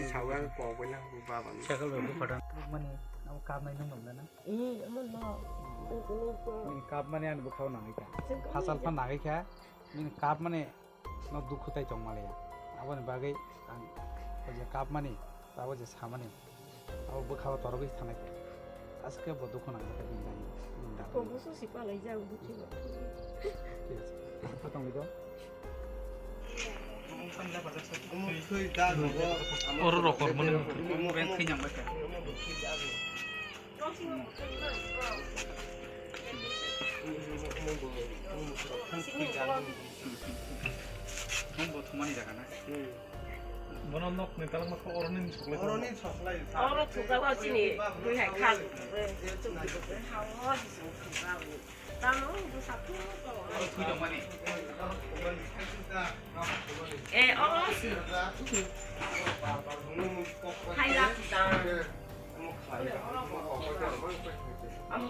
사우야 꼬고랑 부바방. 제가 왜 부파단? 만이 나무 값만 있는 건데나? 값만이 안 부카고 나니까. 하살 판 나니까. 값만이 너 두쿠타이 정말이야. 아버님 바기 어제 값만이 아버지 사만이 아버 부카고 더러기 타나게. 아스케 뭐 두쿠 나니까 굉장히. 무슨 식과 레이자고 두키고. 어떤 거죠? 오르로 hormon wen knyam ba thumani jaga na bono nok ni talang ma oronin soklai oro thuga ba chini dui hai khan chung ki ko hawo di so thuga bu tano du saphu to thu jong mani si hai la ta ông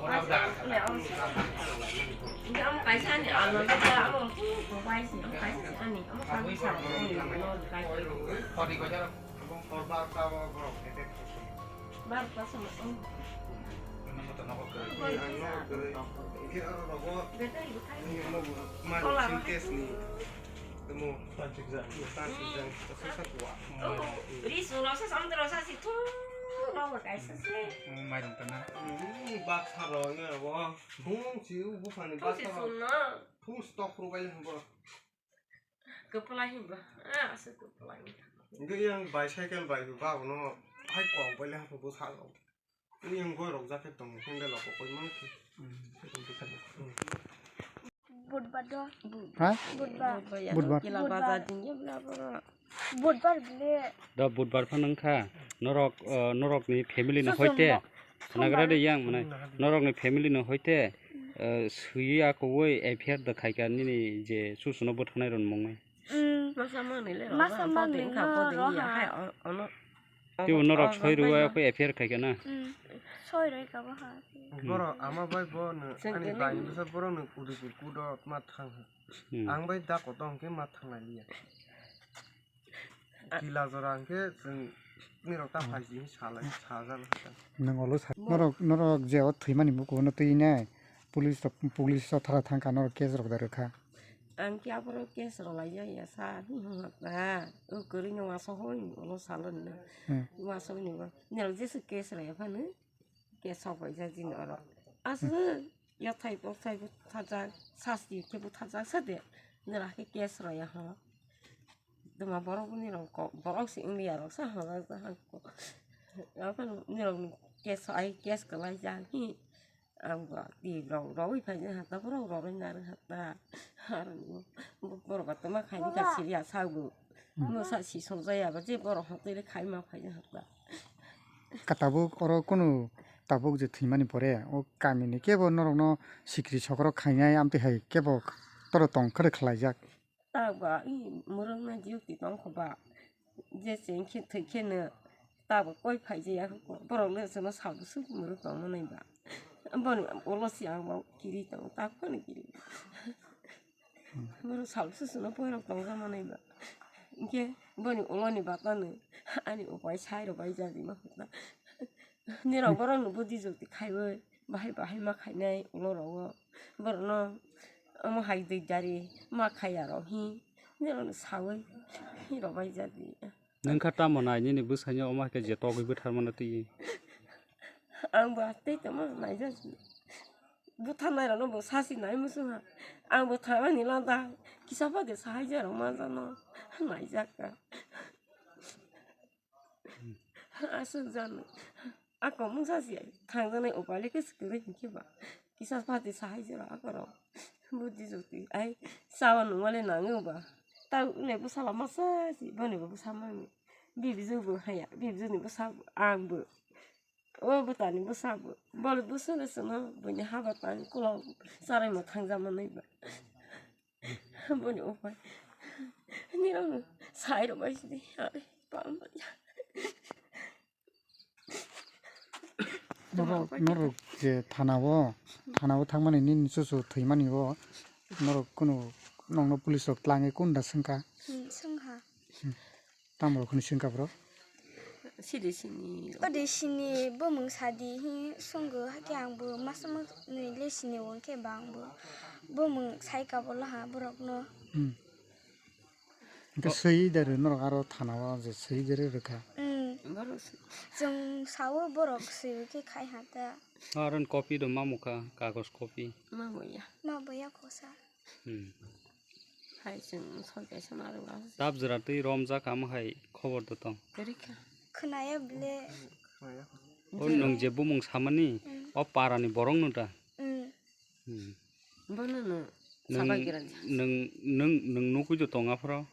cái sao nhỉ? Ông cái sao ông không quay gì? Ông cái gì anh nhỉ? Ông cái sao ông cái còn đi có chứ không? Ba sao ba sao mà ông nó có cười cái nó có mà test ni temu panjang đi xuống nó sẽ xong rồi sao thì thu nó một cái sẽ mai đồng tân á. bác thà rồi nghe là không chịu不反正 bác thà rồi không stop rồi vậy không bro kepala bro sẽ kepala cái yang bicycle bike bác nó hay quảng vậy là không có thà rồi cái yang gọi rộng ra cái tầm không đây là có cái măng thì बुधबार दो हाँ बुधबार kila baza tinggi berapa बुधबार बले दा बुधबार फनंखा नरक नि फेमिलि न होइते नागरा दे yang माने नरक नि फेमिलि न होइते सुइया कोइ एफियार द खाइका नि जे सुसुनो बथनाय रन मंगे masa mana ni le ya hai ono त्यो नरक सय रुवाया को एफियार खाइका ना सोय रे का बहा bro ama bai bo ne ani bai ni sa bro ne kudu kudu ma thang ang bai da ko tong ke ma thang lai liya kila jorang ke ni rok ta phai ji sala sajal नंगलो नरक जे थैमानि मुको न तैने पुलिस थारा थांका नरक केस रक दरखा ang kia bro kes ro lai ya sa ni ha kuri no wa so hoi lo salon na wa so ni ba ni lo je su kes ra ya fa ne kes so ba ja jin ro as ya thai bo tha ja sa si ke bu tha ja sa de ni ra ke kes ro ya ha de ma boro ni ro ko boro si ing ya ro sa ha ha ko ya fa ni ro kes ai kes ka lai ja ni ang ba di ro phải ha ta ro na ha ta boro ba ta ma khai ni ka si ya sa bu no sa si so ja ya ba je boro ha te le khai ma phai ha ta काताबो अरो कोनो ताबो जे थैमानि परे ओ कामिनि केबो नरनो सिक्रि सकरो खाइनाय आमते हाय केबो तर तंखरे खलाइजाक ta ba i murang na jiu ti tong ko ba je sen khi thai khe ne ta ba koi phai je ya ko boro le se no sa bu su muru tong ma nai ba bon olo si ang ba kiri tong ta ko ni kiri muru sa su su no po ro tong ma nai ba ke bon olo ni ba ta ne ani o pai sai ro bai ja di ma ta ni ro boro no bu di ju ti khai we bahai ma khai nai olo ro boro no ama hai de jari ma khai ya ro hi ni ro sa we hi ro bai ja di नों खाता मनाय नि बुसायनो अमा के जे तगैबो थारमाना ति ang ba te ta ma nai ja bu tha nai ro no bu sa si nai mu su ha ang bu tha ni la da ki sa ba de sa hai ja ro ma ja no nai ja ka a su ja no a ko mu sa si thang ja nai o ba le ke sku re ki ba ki sa ba de sa hai ja ro a ko ro bu di ju ti ai sa wa no le na ngu ba ta le bu sa la ma sa si ba ni bu sa ma ni bi ju bu ha ya bi ju ni bu sa ang bu o bu ta ni bu sa bu ba le bu sa le sa no bu ni ha ba ta ni ko lo sa re ma thang ja ma nai ba bu ni o pa ni ro sai ro ba si ha ba ma नरक जे थानावो थांमानि नि सुसु थैमानिवो नरक कोनो नंनो पुलिस लाङे कोन दा संका संहा तामरो खनि संका ब्रो 시리시니. 어디시니 뭐 사디 송거 하게 안부 마스마 레시니 원케 방부 뭐 사이가 볼라 버럭노 그러니까 서희들은 너가로 타나와서 서희들을 이렇게 말았어. 좀 사워 버럭 이렇게 가야다 아른 커피도 마무카 가고스 커피. 뭐야? 마보야 고사 하여튼 설계서 말은 가. 답즈라트 롬자 감하이 커버도 또. 그렇게. 크나야 블레 오늘 제 부몽 사마니 빠라니 버럭누다. 뭐는 사박이란지. 능 누구죠 동아프로?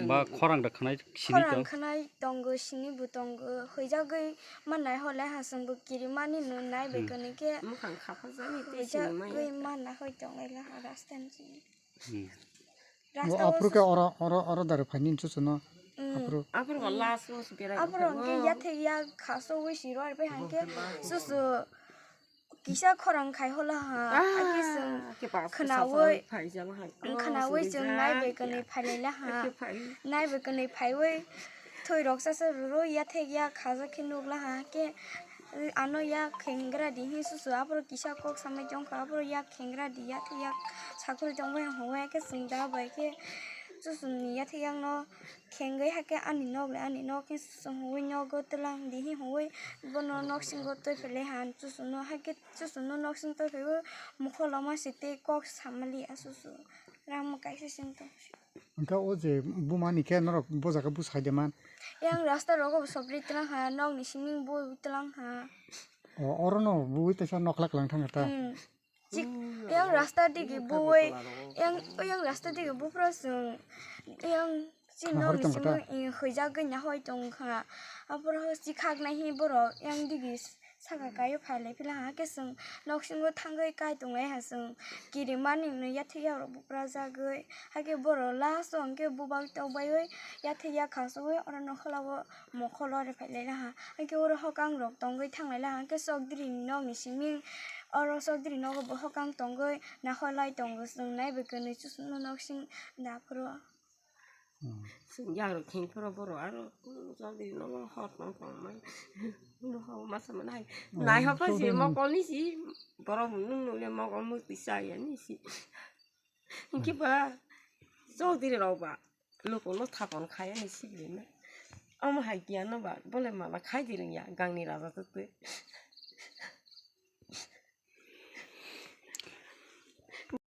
바 코랑다 카나이 코랑 시니죠. 카나이 동거 시니 부동거 회자의 만나이 홀라 하선부 기리마니 누나이 베거니게 뭐한 카파자니 회자의 만나 호이동이라 하라스텐지 뭐 앞으로 어라다를 반인 주스나 앞으로 갈라서 수비라. 앞으로 게 야태야 가서 위시로 알베 한게 수수 기사 코랑 가이 홀라 하기스 그나웨 그나웨 좀 나이 베거니 팔레라 하 나이 베거니 파이웨 토이럭 사서로 야태야 가서 키누글라 하게 아노야 캥그라디 히수수 앞으로 기사 꼭 삼매 좀 앞으로 야 캥그라디 야태야 사쿠르 정보 호에게 승다 바이게 수수니 야태양 너 캥게 하게 아니 너 키스 호이 너고 들랑 디히 호이 보노 녹신 것도 별레 한 수수노 하게 수수노 녹신 또 배우 무콜라마 시티 꼭 삼말리 수수 라모 가이스 신도 그러니까 어제 부만이 걔너로 보자가 부사이데만 yang rasta rogo sobri telang ha nong ni siming bo telang ha 어르노 부이때서 너클락랑 탕었다 jik yang rasta digi boy yang rasta digi bo prasung yang jinong ni siming hoja gnya hoi tong kha apro sikak na hi boro yang digi saga kayo phale phila ha kesung noksingo thangai kai tong lai ha sung kirimani no yathya ro praja goi hage boro la song ke bubak taw bai oi yathya khaso oi ora no khlawo mo kholo re phale la ha hage ora hokang rok tong goi thanglai la ha ke sokdri no ni siming ora sokdri no go hokang tong goi na kholai tong go sung nai bekene chusun no noksing da pro 야로 킹프로 보러 알아. 저기 너무 헛만 정말. 너무 맞으면 나이 하고지 먹걸리지. 보러 먹는 놈이 먹을 못 비싸야 니시. 이게 봐. 저기로 봐. 로고로 타본 가야 니시 그러네. 어머 하기야 너 봐. 볼래 마마 가지는 야 강리라서 뜻.